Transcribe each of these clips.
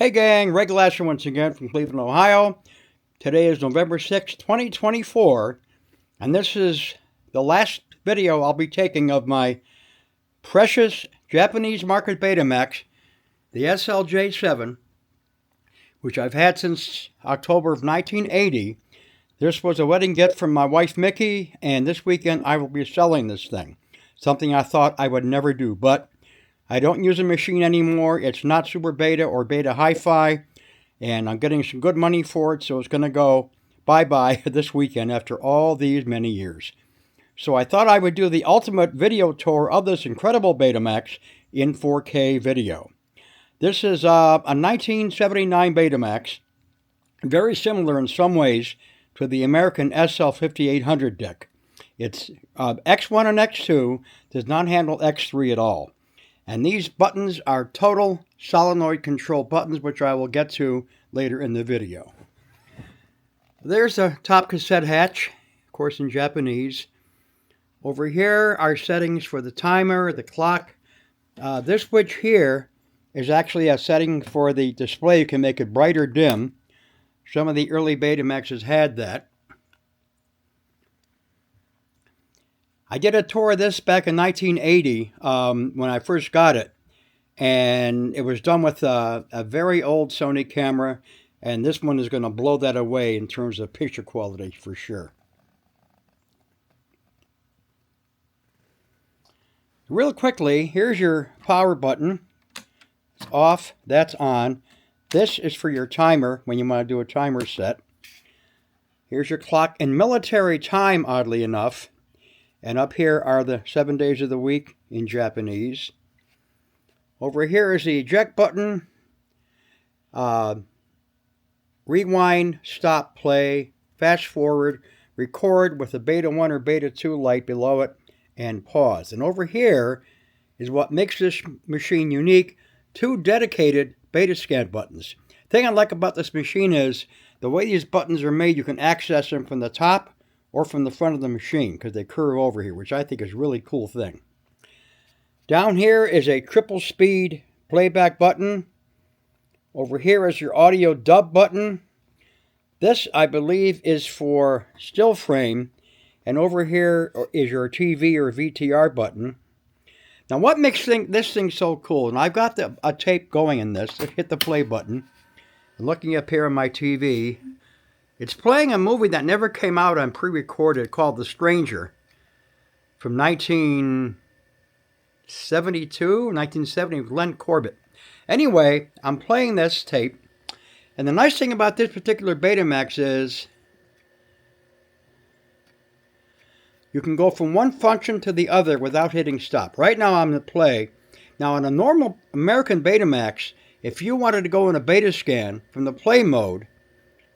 Hey gang, Ray Glasser once again from Cleveland, Ohio. Today is November 6, 2024, and this is the last video I'll be taking of my precious Japanese market Betamax, the SL-J7, which I've had since October of 1980. This was a wedding gift from my wife Mickey, and this weekend I will be selling this thing. Something I thought I would never do, but I don't use a machine anymore. It's not Super Beta or Beta Hi-Fi, and I'm getting some good money for it, so it's going to go bye-bye this weekend after all these many years. So I thought I would do the ultimate video tour of this incredible Betamax in 4K video. This is a 1979 Betamax, very similar in some ways to the American SL-5800 deck. It's X1 and X2, does not handle X3 at all. And these buttons are total solenoid control buttons, which I will get to later in the video. There's the top cassette hatch, of course in Japanese. Over here are settings for the timer, the clock. This switch here is actually a setting for the display. You can make it bright or dim. Some of the early Betamaxes had that. I did a tour of this back in 1980 when I first got it, and it was done with a very old Sony camera, and this one is going to blow that away in terms of picture quality for sure. Real quickly, here's your power button. It's off, that's on. This is for your timer when you want to do a timer set. Here's your clock in military time, oddly enough. And up here are the 7 days of the week in Japanese. Over here is the eject button. Rewind, stop, play, fast forward, record with the Beta 1 or Beta 2 light below it, and pause. And over here is what makes this machine unique. 2 dedicated Beta scan buttons. The thing I like about this machine is the way these buttons are made, you can access them from the top or from the front of the machine because they curve over here, which I think is a really cool thing. Down here is a triple speed playback button. Over here is your audio dub button. This, I believe, is for still frame. And over here is your TV or VTR button. Now what makes this thing so cool, and I've got a tape going in this. Hit the play button. And looking up here on my TV, it's playing a movie that never came out on pre-recorded called The Stranger from 1970 with Len Corbett. Anyway, I'm playing this tape, and the nice thing about this particular Betamax is you can go from one function to the other without hitting stop. Right now I'm in play. Now on a normal American Betamax, if you wanted to go in a beta scan from the play mode,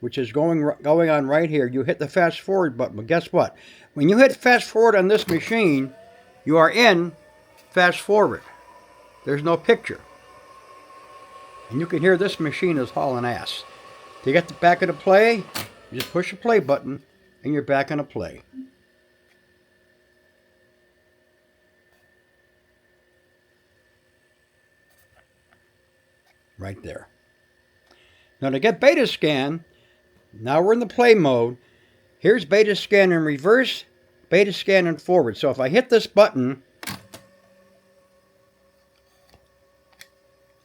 which is going on right here, you hit the fast forward button. But guess what? When you hit fast forward on this machine, you are in fast forward. There's no picture. And you can hear this machine is hauling ass. To get the back of the play, you just push the play button and you're back on a play. Right there. Now to get beta scan, now we're in the play mode. Here's beta scan in reverse, beta scan in forward. So if I hit this button,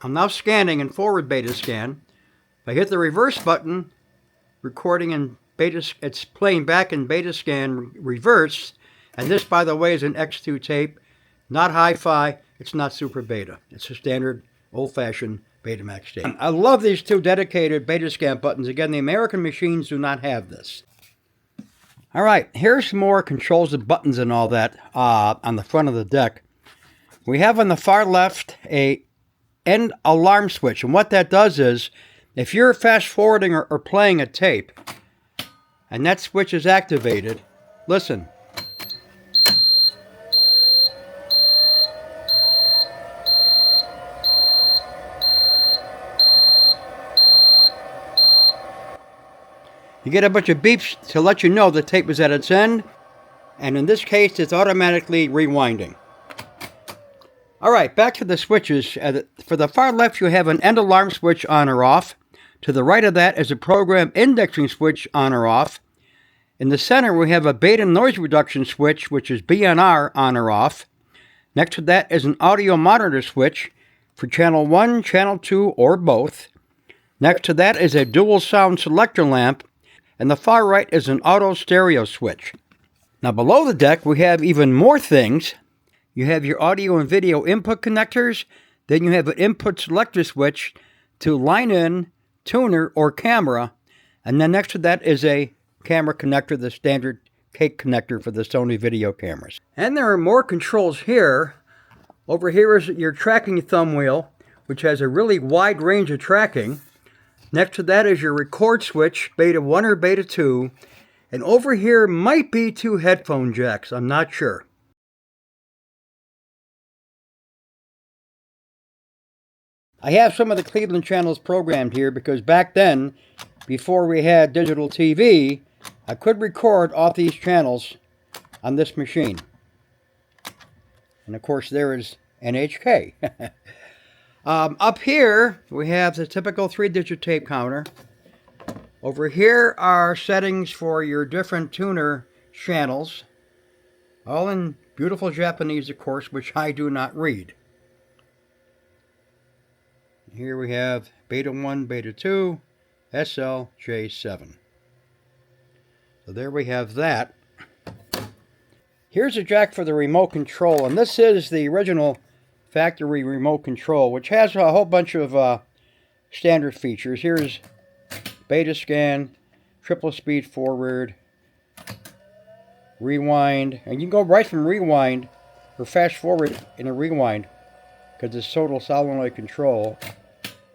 I'm now scanning in forward beta scan. If I hit the reverse button, recording in beta, it's playing back in beta scan reverse. And this, by the way, is an X2 tape, not hi-fi. It's not super beta. It's a standard old-fashioned Betamax tape. I love these 2 dedicated beta scan buttons. Again, the American machines do not have this. All right, here's some more controls of buttons and all that on the front of the deck. We have on the far left a end alarm switch, and what that does is if you're fast forwarding or playing a tape and that switch is activated, listen. You get a bunch of beeps to let you know the tape is at its end, and in this case it's automatically rewinding. Alright, back to the switches. For the far left, you have an end alarm switch on or off. To the right of that is a program indexing switch on or off. In the center, we have a beta noise reduction switch, which is BNR on or off. Next to that is an audio monitor switch for channel 1, channel 2, or both. Next to that is a dual sound selector lamp. And the far right is an auto stereo switch. Now below the deck, we have even more things. You have your audio and video input connectors. Then you have an input selector switch to line in, tuner, or camera. And then next to that is a camera connector, the standard cake connector for the Sony video cameras. And there are more controls here. Over here is your tracking thumb wheel, which has a really wide range of tracking. Next to that is your record switch, beta 1 or beta 2. And over here might be 2 headphone jacks, I'm not sure. I have some of the Cleveland channels programmed here because back then, before we had digital TV, I could record off these channels on this machine. And of course there is NHK. Up here we have the typical 3-digit tape counter. Over here are settings for your different tuner channels. All in beautiful Japanese, of course, which I do not read. Here we have Beta 1, Beta 2, SL-J7. So there we have that. Here's a jack for the remote control, and this is the original factory remote control, which has a whole bunch of standard features. Here's beta scan, triple speed forward, rewind, and you can go right from rewind or fast forward in a rewind because it's total solenoid control.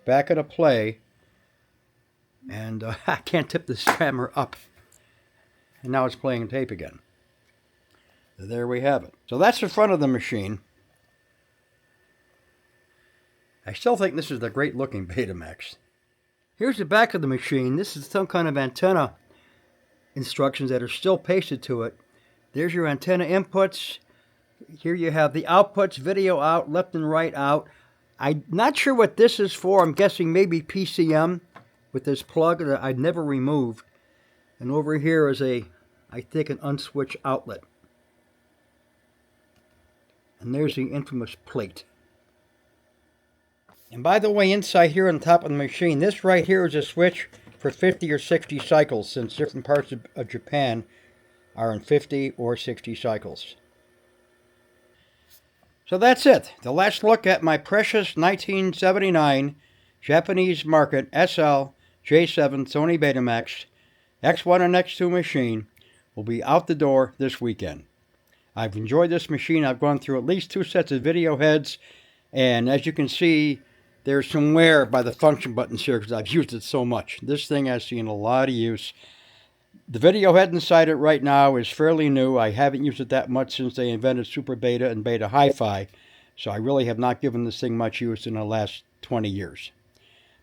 Back into play, and I can't tip this camera up, and now it's playing tape again. So there we have it. So that's the front of the machine. I still think this is a great looking Betamax. Here's the back of the machine. This is some kind of antenna instructions that are still pasted to it. There's your antenna inputs. Here you have the outputs, video out, left and right out. I'm not sure what this is for. I'm guessing maybe PCM with this plug that I've never removed. And over here is I think an unswitched outlet. And there's the infamous plate. And by the way, inside here on top of the machine, this right here is a switch for 50 or 60 cycles, since different parts of Japan are in 50 or 60 cycles. So that's it. The last look at my precious 1979 Japanese market SL-J7 Sony Betamax X1 and X2 machine will be out the door this weekend. I've enjoyed this machine. I've gone through at least 2 sets of video heads, and as you can see, there's some wear by the function buttons here because I've used it so much. This thing has seen a lot of use. The video head inside it right now is fairly new. I haven't used it that much since they invented Super Beta and Beta Hi-Fi, so I really have not given this thing much use in the last 20 years.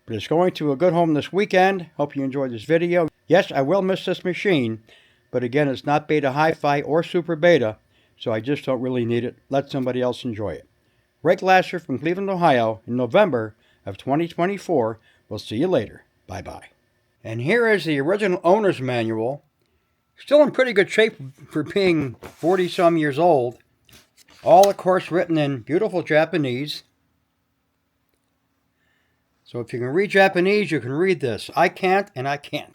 But it's going to a good home this weekend. Hope you enjoyed this video. Yes, I will miss this machine, but again, it's not Beta Hi-Fi or Super Beta, so I just don't really need it. Let somebody else enjoy it. Ray Glasser from Cleveland, Ohio, in November of 2024. We'll see you later. Bye-bye. And here is the original owner's manual. Still in pretty good shape for being 40-some years old. All, of course, written in beautiful Japanese. So if you can read Japanese, you can read this. I can't, and I can't.